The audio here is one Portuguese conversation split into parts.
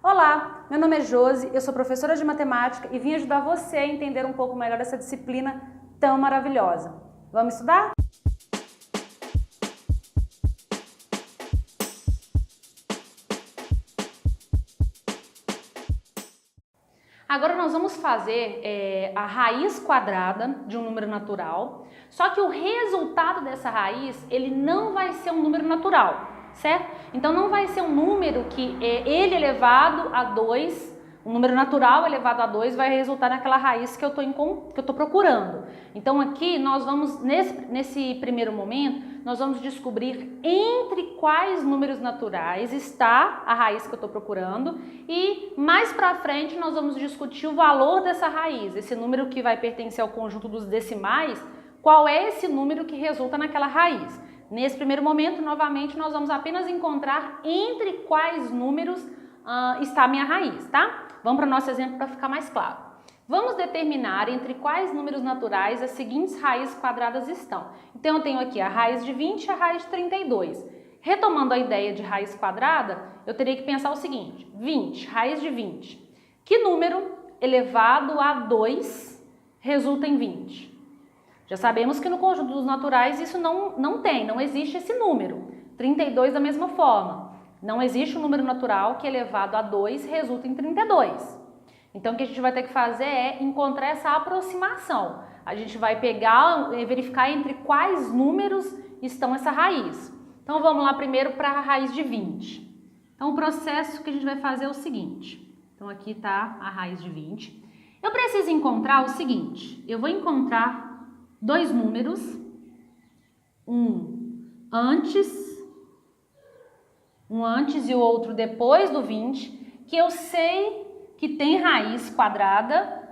Olá, meu nome é Josi, eu sou professora de matemática e vim ajudar você a entender um pouco melhor essa disciplina tão maravilhosa. Vamos estudar? Agora nós vamos fazer a raiz quadrada de um número natural, só que o resultado dessa raiz, ele não vai ser um número natural, certo? Então não vai ser um número que ele elevado a 2, um número natural elevado a 2 vai resultar naquela raiz que eu tô procurando. Então aqui nós vamos, nesse primeiro momento, nós vamos descobrir entre quais números naturais está a raiz que eu estou procurando e mais para frente nós vamos discutir o valor dessa raiz, esse número que vai pertencer ao conjunto dos decimais, qual é esse número que resulta naquela raiz. Nesse primeiro momento, novamente, nós vamos apenas encontrar entre quais números está a minha raiz, tá? Vamos para o nosso exemplo para ficar mais claro. Vamos determinar entre quais números naturais as seguintes raízes quadradas estão. Então, eu tenho aqui a raiz de 20 e a raiz de 32. Retomando a ideia de raiz quadrada, eu teria que pensar o seguinte, 20, raiz de 20. Que número elevado a 2 resulta em 20? Já sabemos que no conjunto dos naturais isso não existe esse número. 32 da mesma forma. Não existe um número natural que elevado a 2 resulta em 32. Então, o que a gente vai ter que fazer é encontrar essa aproximação. A gente vai pegar e verificar entre quais números estão essa raiz. Então, vamos lá primeiro para a raiz de 20. Então, o processo que a gente vai fazer é o seguinte. Então, aqui está a raiz de 20. Eu preciso encontrar o seguinte. Eu vou encontrar dois números. Um antes e o outro depois do 20, que eu sei que tem raiz quadrada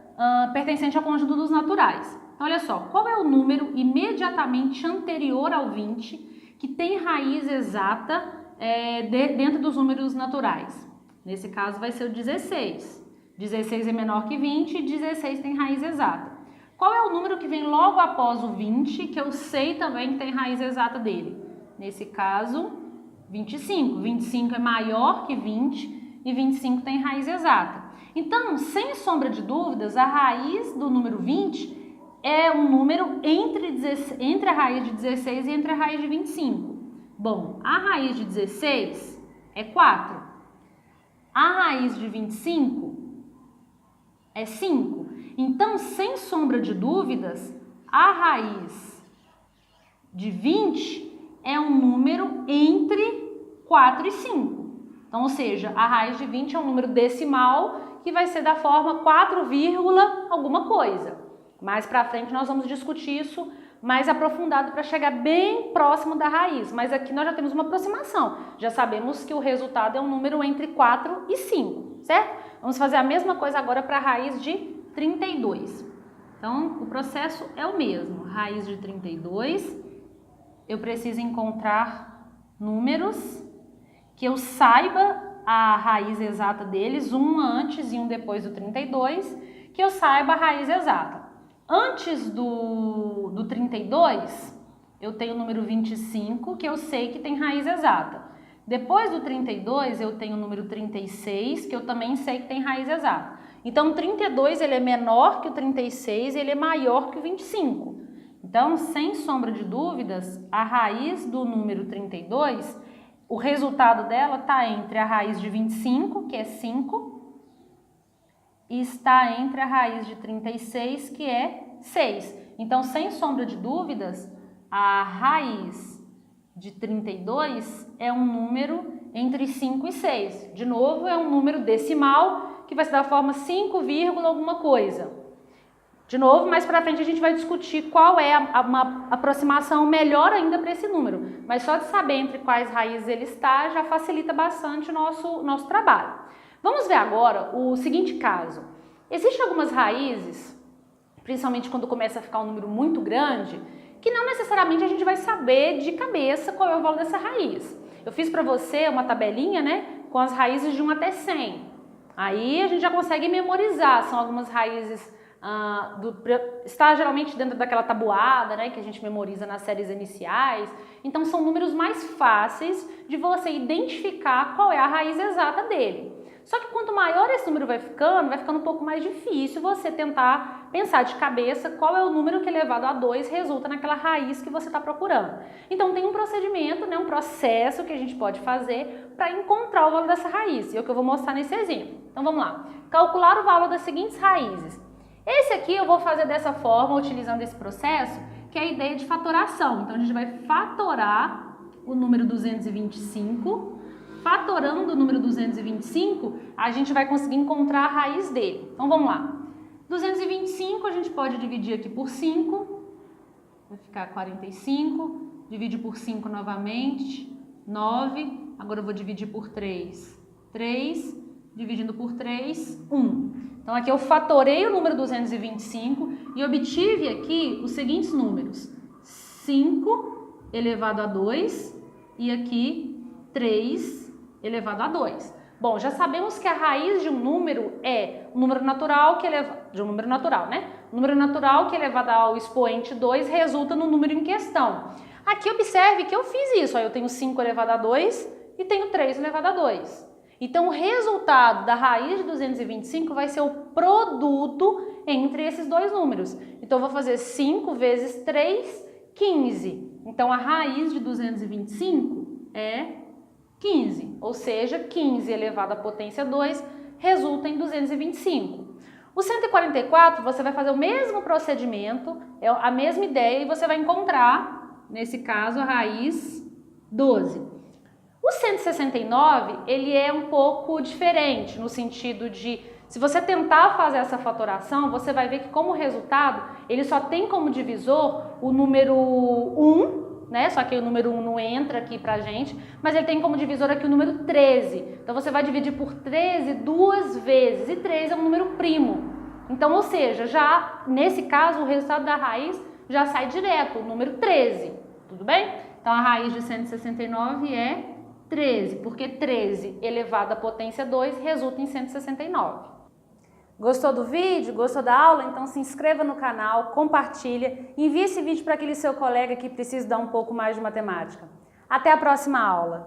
pertencente ao conjunto dos naturais. Então, olha só, qual é o número imediatamente anterior ao 20 que tem raiz exata dentro dos números naturais? Nesse caso vai ser o 16. 16 é menor que 20 e 16 tem raiz exata. Qual é o número que vem logo após o 20 que eu sei também que tem raiz exata dele? Nesse caso, 25. 25 é maior que 20 e 25 tem raiz exata. Então, sem sombra de dúvidas, a raiz do número 20 é um número entre a raiz de 16 e entre a raiz de 25. Bom, a raiz de 16 é 4. A raiz de 25 é 5. Então, sem sombra de dúvidas, a raiz de 20 é um número entre 4 e 5. Então, ou seja, a raiz de 20 é um número decimal que vai ser da forma 4, alguma coisa. Mais para frente nós vamos discutir isso mais aprofundado para chegar bem próximo da raiz. Mas aqui nós já temos uma aproximação. Já sabemos que o resultado é um número entre 4 e 5, certo? Vamos fazer a mesma coisa agora para a raiz de 32. Então, o processo é o mesmo. Raiz de 32, eu preciso encontrar números que eu saiba a raiz exata deles, um antes e um depois do 32, que eu saiba a raiz exata. Antes do 32, eu tenho o número 25, que eu sei que tem raiz exata. Depois do 32, eu tenho o número 36, que eu também sei que tem raiz exata. Então, o 32 ele é menor que o 36 e ele é maior que o 25. Então, sem sombra de dúvidas, a raiz do número 32, o resultado dela está entre a raiz de 25, que é 5, e está entre a raiz de 36, que é 6. Então, sem sombra de dúvidas, a raiz de 32 é um número entre 5 e 6. De novo, é um número decimal que vai ser da forma 5, alguma coisa. De novo, mais para frente a gente vai discutir qual é uma aproximação melhor ainda para esse número. Mas só de saber entre quais raízes ele está já facilita bastante o nosso trabalho. Vamos ver agora o seguinte caso. Existem algumas raízes, principalmente quando começa a ficar um número muito grande, que não necessariamente a gente vai saber de cabeça qual é o valor dessa raiz. Eu fiz para você uma tabelinha, né, com as raízes de 1 até 100. Aí a gente já consegue memorizar, são algumas raízes está geralmente dentro daquela tabuada, né, que a gente memoriza nas séries iniciais. Então são números mais fáceis de você identificar qual é a raiz exata dele. Só que quanto maior esse número vai ficando um pouco mais difícil você tentar pensar de cabeça qual é o número que elevado a 2 resulta naquela raiz que você está procurando. Então tem um procedimento, né, um processo que a gente pode fazer para encontrar o valor dessa raiz, e é o que eu vou mostrar nesse exemplo. Então vamos lá. Calcular o valor das seguintes raízes. Esse aqui eu vou fazer dessa forma, utilizando esse processo, que é a ideia de fatoração. Então a gente vai fatorar o número 225. Fatorando o número 225, a gente vai conseguir encontrar a raiz dele. Então vamos lá. 225 a gente pode dividir aqui por 5, vai ficar 45, divide por 5 novamente, 9, agora eu vou dividir por 3, 3, dividindo por 3, 1. Então aqui eu fatorei o número 225 e obtive aqui os seguintes números: 5 elevado a 2 e aqui 3 elevado a 2. Bom, já sabemos que a raiz de um número é o número natural que de um número natural, né? O número natural que elevado ao expoente 2 resulta no número em questão. Aqui observe que eu fiz isso, ó, eu tenho 5 elevado a 2 e tenho 3 elevado a 2. Então o resultado da raiz de 225 vai ser o produto entre esses dois números. Então eu vou fazer 5 vezes 3, 15. Então a raiz de 225 é 15, ou seja, 15 elevado à potência 2 resulta em 225. O 144, você vai fazer o mesmo procedimento, é a mesma ideia, e você vai encontrar, nesse caso, a raiz 12. O 169, ele é um pouco diferente, no sentido de, se você tentar fazer essa fatoração, você vai ver que como resultado, ele só tem como divisor o número 1, né? Só que o número 1 não entra aqui pra gente, mas ele tem como divisor aqui o número 13. Então você vai dividir por 13 duas vezes, e 13 é um número primo. Então, ou seja, já nesse caso o resultado da raiz já sai direto, o número 13, tudo bem? Então a raiz de 169 é 13, porque 13 elevado à potência 2 resulta em 169. Gostou do vídeo? Gostou da aula? Então se inscreva no canal, compartilha, envie esse vídeo para aquele seu colega que precisa dar um pouco mais de matemática. Até a próxima aula!